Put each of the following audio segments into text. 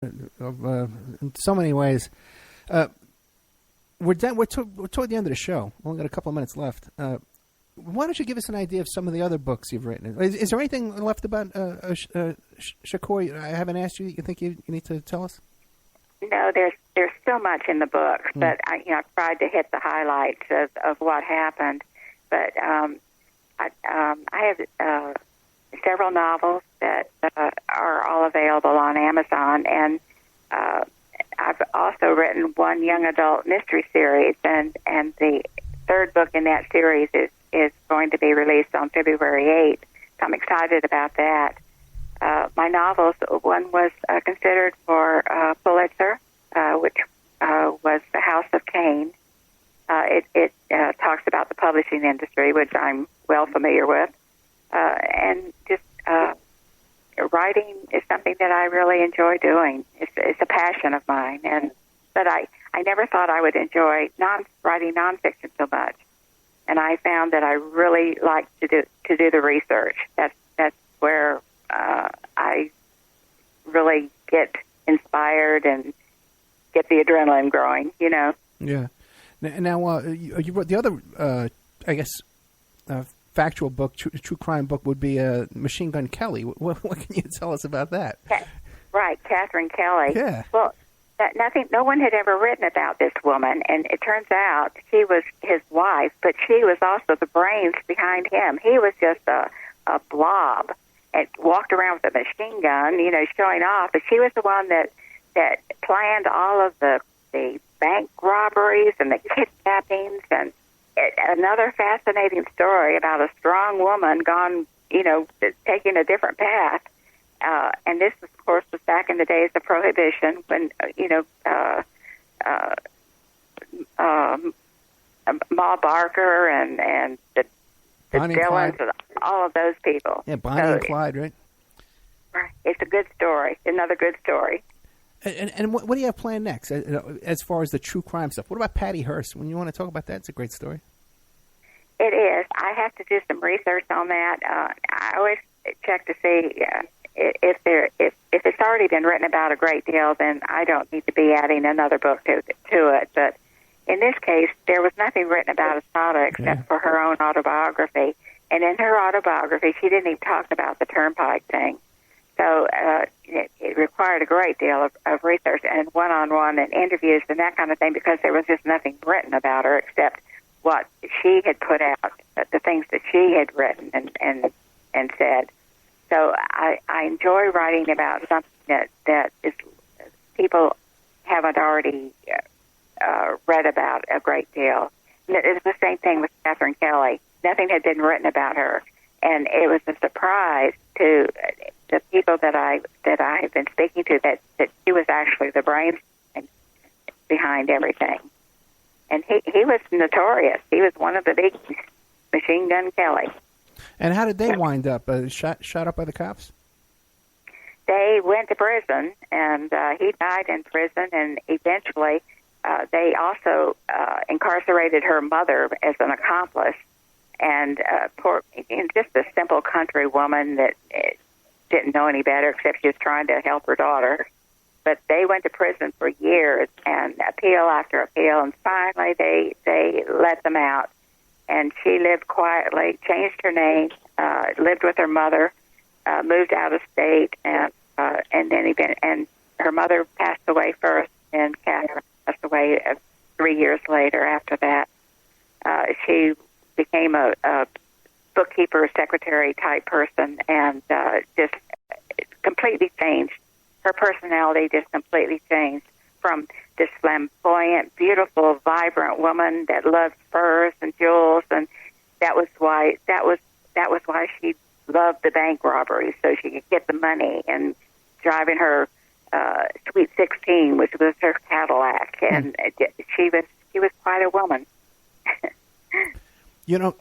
in so many ways. We're done. We're toward the end of the show. We've only got a couple of minutes left. Why don't you give us an idea of some of the other books you've written? Is there anything left about Shakur I haven't asked you that you think you need to tell us? No, there's so much in the book, but I've tried to hit the highlights of what happened. But I have several novels that are all available on Amazon, and I've also written one young adult mystery series, and the third book in that series is going to be released on February 8th. So I'm excited about that. My novels, one was considered for Pulitzer, which was The House of Cain. It talks about the publishing industry, which I'm well familiar with, and just writing is something that I really enjoy doing. It's a passion of mine, but I never thought I would enjoy writing nonfiction so much, and I found that I really like to do the research. That's where I really get inspired and get the adrenaline growing. Yeah. Now you wrote the other, I guess, factual book, true crime book would be Machine Gun Kelly. What can you tell us about that? Right, Catherine Kelly. Yeah. Well, no one had ever written about this woman, and it turns out she was his wife, but she was also the brains behind him. He was just a blob and walked around with a machine gun, showing off. But she was the one that planned all of the bank robberies and the kidnappings, and another fascinating story about a strong woman gone, taking a different path. And this, of course, was back in the days of Prohibition when, Ma Barker and the Dillons, and all of those people. Yeah, Bonnie and Clyde, right? Right. It's a good story. Another good story. And what do you have planned next as far as the true crime stuff? What about Patty Hearst? When you want to talk about that, it's a great story. It is. I have to do some research on that. I always check to see if it's already been written about a great deal, then I don't need to be adding another book to it. But in this case, there was nothing written about Assata except for her own autobiography. And in her autobiography, she didn't even talk about the Turnpike thing. So it required a great deal of research and one-on-one and interviews and that kind of thing, because there was just nothing written about her except what she had put out, the things that she had written and said. So I enjoy writing about something that is people haven't already read about a great deal. It's the same thing with Catherine Kelly. Nothing had been written about her, and it was a surprise to the people that I have been speaking to that she was actually the brains behind everything. And he was notorious. He was one of the big Machine Gun Kelly. And how did they wind up? Shot up by the cops? They went to prison, and he died in prison, and eventually they also incarcerated her mother as an accomplice. And just a simple country woman that didn't know any better, except she was trying to help her daughter. But they went to prison for years, and appeal after appeal, and finally they let them out. And she lived quietly, changed her name, lived with her mother, moved out of state, and then her mother passed away first, and Catherine passed away 3 years later. After that, she became a bookkeeper, secretary type person, and just completely changed. Her personality just completely changed from this flamboyant, beautiful, vibrant woman that loved furs and jewels, and that was why she loved the bank robberies, so she could get the money, and driving her Sweet 16, which was her Cadillac, and she was quite a woman.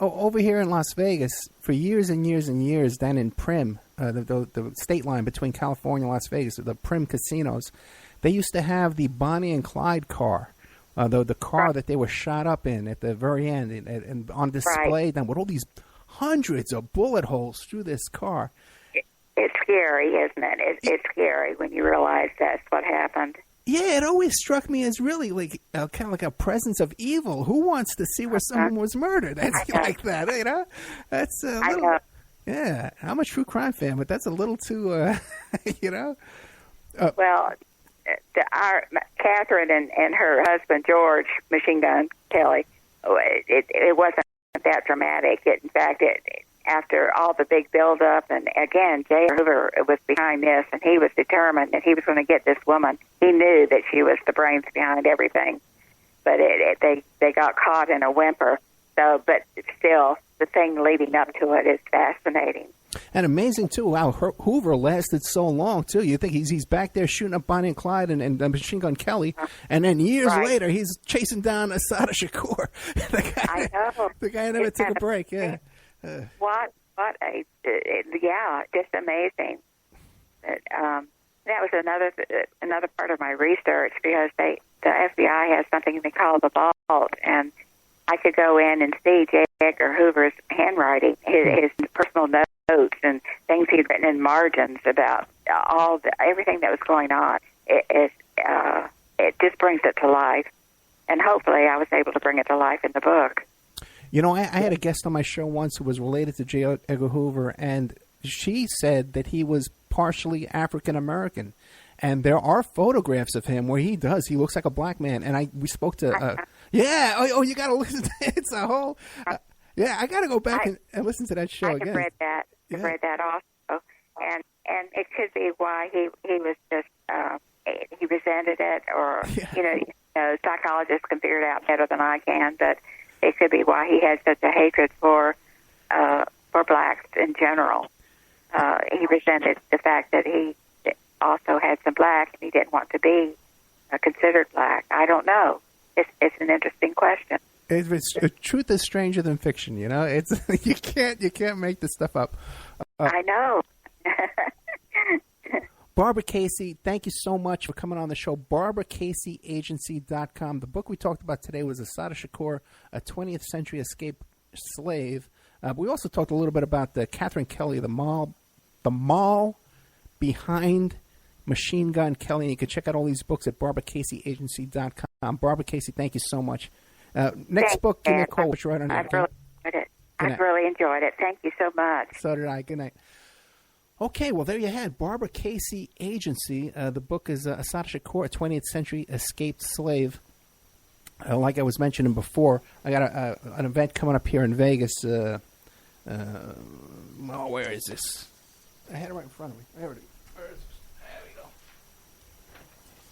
Over here in Las Vegas, for years and years and years, down in Prim, the state line between California and Las Vegas, the Prim casinos, they used to have the Bonnie and Clyde car, the car that they were shot up in at the very end, and on display then with all these hundreds of bullet holes through this car. It's scary, isn't it? It's scary when you realize that's what happened. Yeah, it always struck me as really like kind of like a presence of evil. Who wants to see where someone was murdered? That's like that, you know? That's a little. I know. Yeah, I'm a true crime fan, but that's a little too, you know. Well, Catherine and her husband George Machine Gun Kelly, it wasn't that dramatic. In fact, after all the big buildup, and again, J. Hoover was behind this, and he was determined that he was going to get this woman. He knew that she was the brains behind everything, but they got caught in a whimper. So, but still, the thing leading up to it is fascinating. And amazing, too, how Hoover lasted so long, too. You think he's back there shooting up Bonnie and Clyde and Machine Gun Kelly, and then years later, he's chasing down Assata Shakur. I know. The guy never took a break, yeah. What yeah, just amazing. That was another part of my research, because the FBI has something they call the vault, and I could go in and see J. Edgar Hoover's handwriting, his personal notes, and things he'd written in margins about everything that was going on. It just brings it to life, and hopefully I was able to bring it to life in the book. You know, I had a guest on my show once who was related to J. Edgar Hoover, and she said that he was partially African American. And there are photographs of him where he looks like a black man. And we spoke to, you got to listen to it. It's a whole, I got to go back and listen to that show again. I've read that. I've read that also. And it could be why he was just, he resented it, or, you know, psychologists can figure it out better than I can, but it could be why he had such a hatred for blacks in general. He resented the fact that he also had some black, and he didn't want to be considered black. I don't know. It's an interesting question. Truth is stranger than fiction. You know, it's you can't make this stuff up. I know. Barbara Casey, thank you so much for coming on the show. BarbaraCaseyAgency.com. The book we talked about today was Assata Shakur, a 20th century escaped slave. We also talked a little bit about Catherine Kelly, the mall behind Machine Gun Kelly. And you can check out all these books at BarbaraCaseyAgency.com. Barbara Casey, thank you so much. Next book, give me a call. Which right on I've really enjoyed it. I've really enjoyed it. Thank you so much. So did I. Good night. Okay, well, there you had Barbara Casey Agency. The book is Assata Shakur, a 20th century escaped slave. Like I was mentioning before, I got an event coming up here in Vegas. Where is this? I had it right in front of me. Where is this? There we go.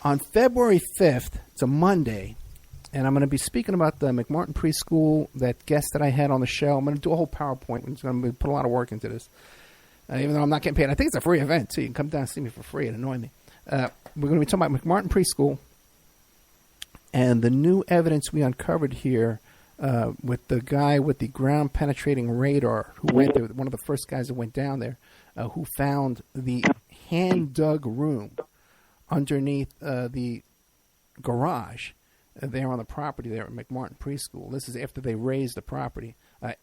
On February 5th, it's a Monday, and I'm going to be speaking about the McMartin Preschool, that guest that I had on the show. I'm going to do a whole PowerPoint. I'm going to put a lot of work into this. Even though I'm not getting paid. I think it's a free event, too. You can come down and see me for free. It annoys me. We're going to be talking about McMartin Preschool and the new evidence we uncovered here with the guy with the ground-penetrating radar who went there, one of the first guys that went down there, who found the hand-dug room underneath the garage there on the property there at McMartin Preschool. This is after they raised the property.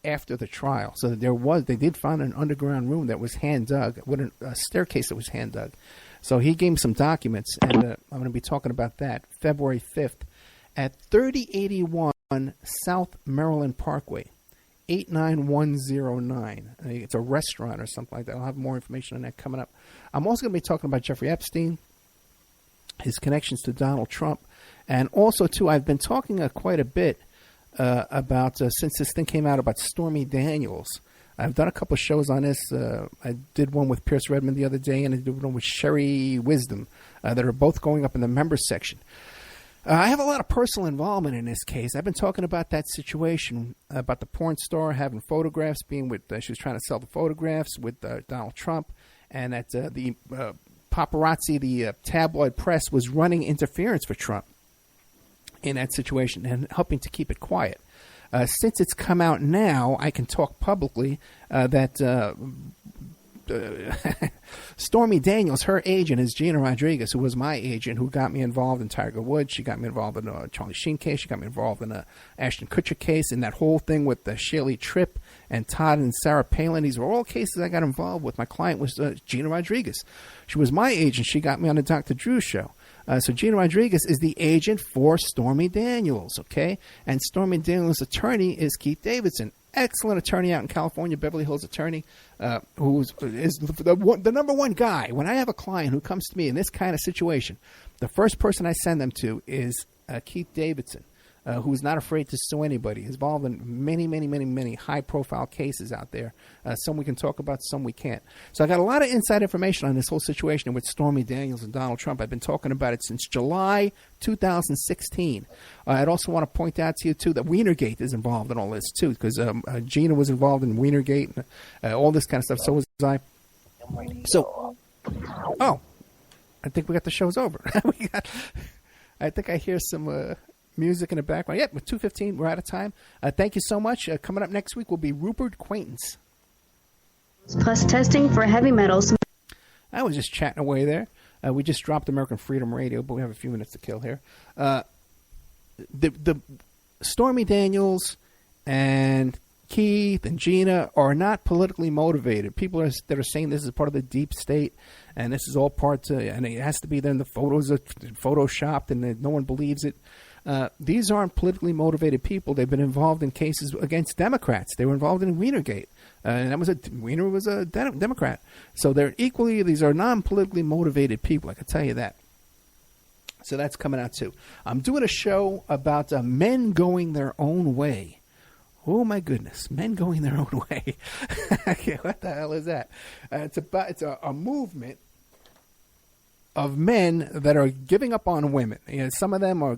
After the trial. So they did find an underground room that was hand dug, with a staircase that was hand dug. So he gave me some documents, and I'm going to be talking about that February 5th at 3081 South Maryland Parkway, 89109. It's a restaurant or something like that. I'll have more information on that coming up. I'm also going to be talking about Jeffrey Epstein, his connections to Donald Trump, and also, too, I've been talking quite a bit about since this thing came out about Stormy Daniels. I've done a couple of shows on this. I did one with Pierce Redmond the other day, and I did one with Sherry Wisdom that are both going up in the members section. I have a lot of personal involvement in this case. I've been talking about that situation, about the porn star having photographs, being with, she was trying to sell the photographs with Donald Trump, and that the paparazzi, the tabloid press, was running interference for Trump in that situation and helping to keep it quiet. Since it's come out now, I can talk publicly that Stormy Daniels, her agent is Gina Rodriguez, who was my agent, who got me involved in Tiger Woods. She got me involved in a Charlie Sheen case. She got me involved in a Ashton Kutcher case, and that whole thing with Shirley Tripp and Todd and Sarah Palin. These were all cases I got involved with. My client was Gina Rodriguez. She was my agent. She got me on the Dr. Drew show. So Gina Rodriguez is the agent for Stormy Daniels, okay? And Stormy Daniels' attorney is Keith Davidson. Excellent attorney out in California, Beverly Hills attorney, who is the number one guy. When I have a client who comes to me in this kind of situation, the first person I send them to is Keith Davidson, who is not afraid to sue anybody. He's involved in many high-profile cases out there. Some we can talk about, some we can't. So I got a lot of inside information on this whole situation with Stormy Daniels and Donald Trump. I've been talking about it since July 2016. I'd also want to point out to you, too, that Wienergate is involved in all this, too, because Gina was involved in Wienergate and all this kind of stuff. So was I. So, I think we got the show's over. I think I hear some... music in the background. Yep, with 2:15, we're out of time. Thank you so much. Coming up next week will be Rupert Quaintance. Plus testing for heavy metals. I was just chatting away there. We just dropped American Freedom Radio, but we have a few minutes to kill here. The Stormy Daniels and Keith and Gina are not politically motivated. People that are saying this is part of the deep state, and this is all part and it has to be then the photos are photoshopped, and no one believes it. These aren't politically motivated people. They've been involved in cases against Democrats. They were involved in Wienergate, and Wiener was a Democrat. So these are non-politically motivated people. I can tell you that. So that's coming out too. I'm doing a show about men going their own way. Oh my goodness, men going their own way. What the hell is that? It's a movement of men that are giving up on women. Some of them are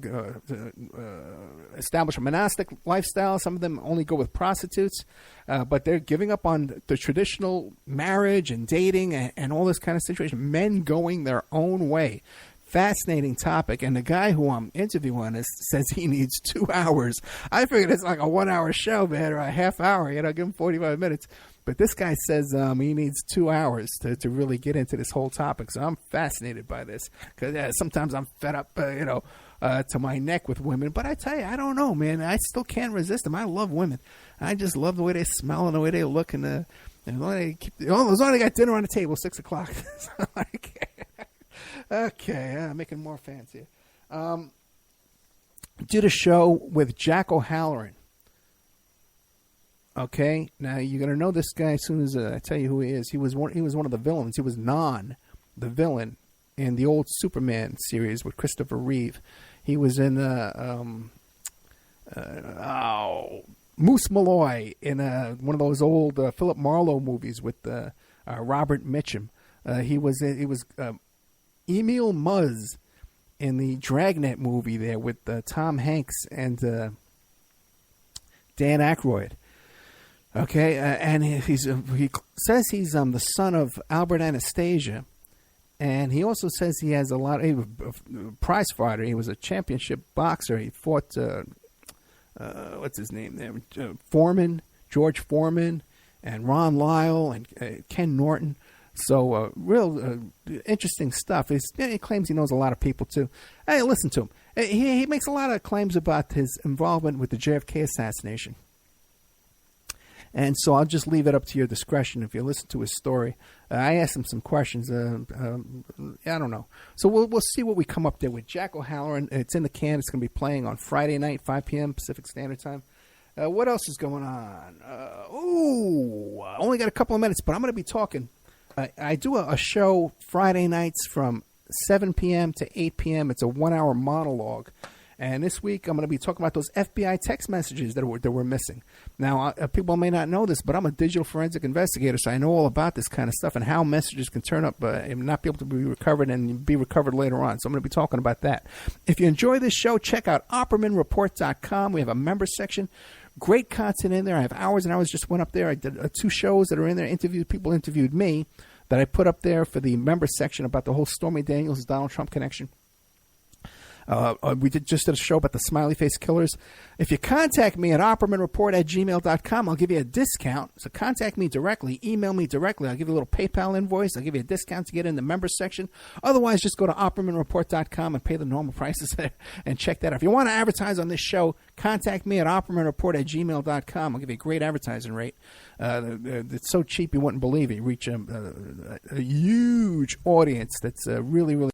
establish a monastic lifestyle. Some of them only go with prostitutes, but they're giving up on the traditional marriage and dating and all this kind of situation. Men going their own way. Fascinating topic. And the guy who I'm interviewing says he needs 2 hours. I figured it's like a 1 hour show, man, or a half hour. Give him 45 minutes. But this guy says he needs 2 hours to really get into this whole topic. So I'm fascinated by this because sometimes I'm fed up, to my neck with women. But I tell you, I don't know, man. I still can't resist them. I love women. I just love the way they smell and the way they look. And as long as they got dinner on the table, 6 o'clock. Okay, making more fans here. Did a show with Jack O'Halloran. Okay, now you're gonna know this guy as soon as I tell you who he is. He was one of the villains. He was the villain in the old Superman series with Christopher Reeve. He was in Moose Malloy in one of those old Philip Marlowe movies with Robert Mitchum. He was Emil Muzz in the Dragnet movie there with Tom Hanks and Dan Aykroyd. Okay, and he says he's the son of Albert Anastasia, and he also says he has he was a prize fighter. He was a championship boxer. He fought what's his name there? George Foreman, and Ron Lyle and Ken Norton. So real interesting stuff. He claims he knows a lot of people too. Hey, listen to him. He makes a lot of claims about his involvement with the JFK assassination. And so I'll just leave it up to your discretion if you listen to his story. I asked him some questions. I don't know. So we'll see what we come up there with. Jack O'Halloran. It's in the can. It's going to be playing on Friday night, 5 p.m. Pacific Standard Time. What else is going on? I only got a couple of minutes, but I'm going to be talking. I do a show Friday nights from 7 p.m. to 8 p.m. It's a 1 hour monologue. And this week, I'm going to be talking about those FBI text messages that we're missing. Now, people may not know this, but I'm a digital forensic investigator, so I know all about this kind of stuff and how messages can turn up and not be able to be recovered and be recovered later on. So I'm going to be talking about that. If you enjoy this show, check out OppermanReport.com. We have a member section. Great content in there. I have hours and hours. Just went up there. I did 2 shows that are in there. People interviewed me that I put up there for the member section about the whole Stormy Daniels, Donald Trump connection. We just did a show about the smiley face killers. If you contact me at oppermanreport@gmail.com, I'll give you a discount. So contact me directly. Email me directly. I'll give you a little PayPal invoice. I'll give you a discount to get in the members section. Otherwise, just go to oppermanreport.com and pay the normal prices there and check that out. If you want to advertise on this show, contact me at oppermanreport@gmail.com. I'll give you a great advertising rate. It's so cheap you wouldn't believe it. You reach a huge audience that's really, really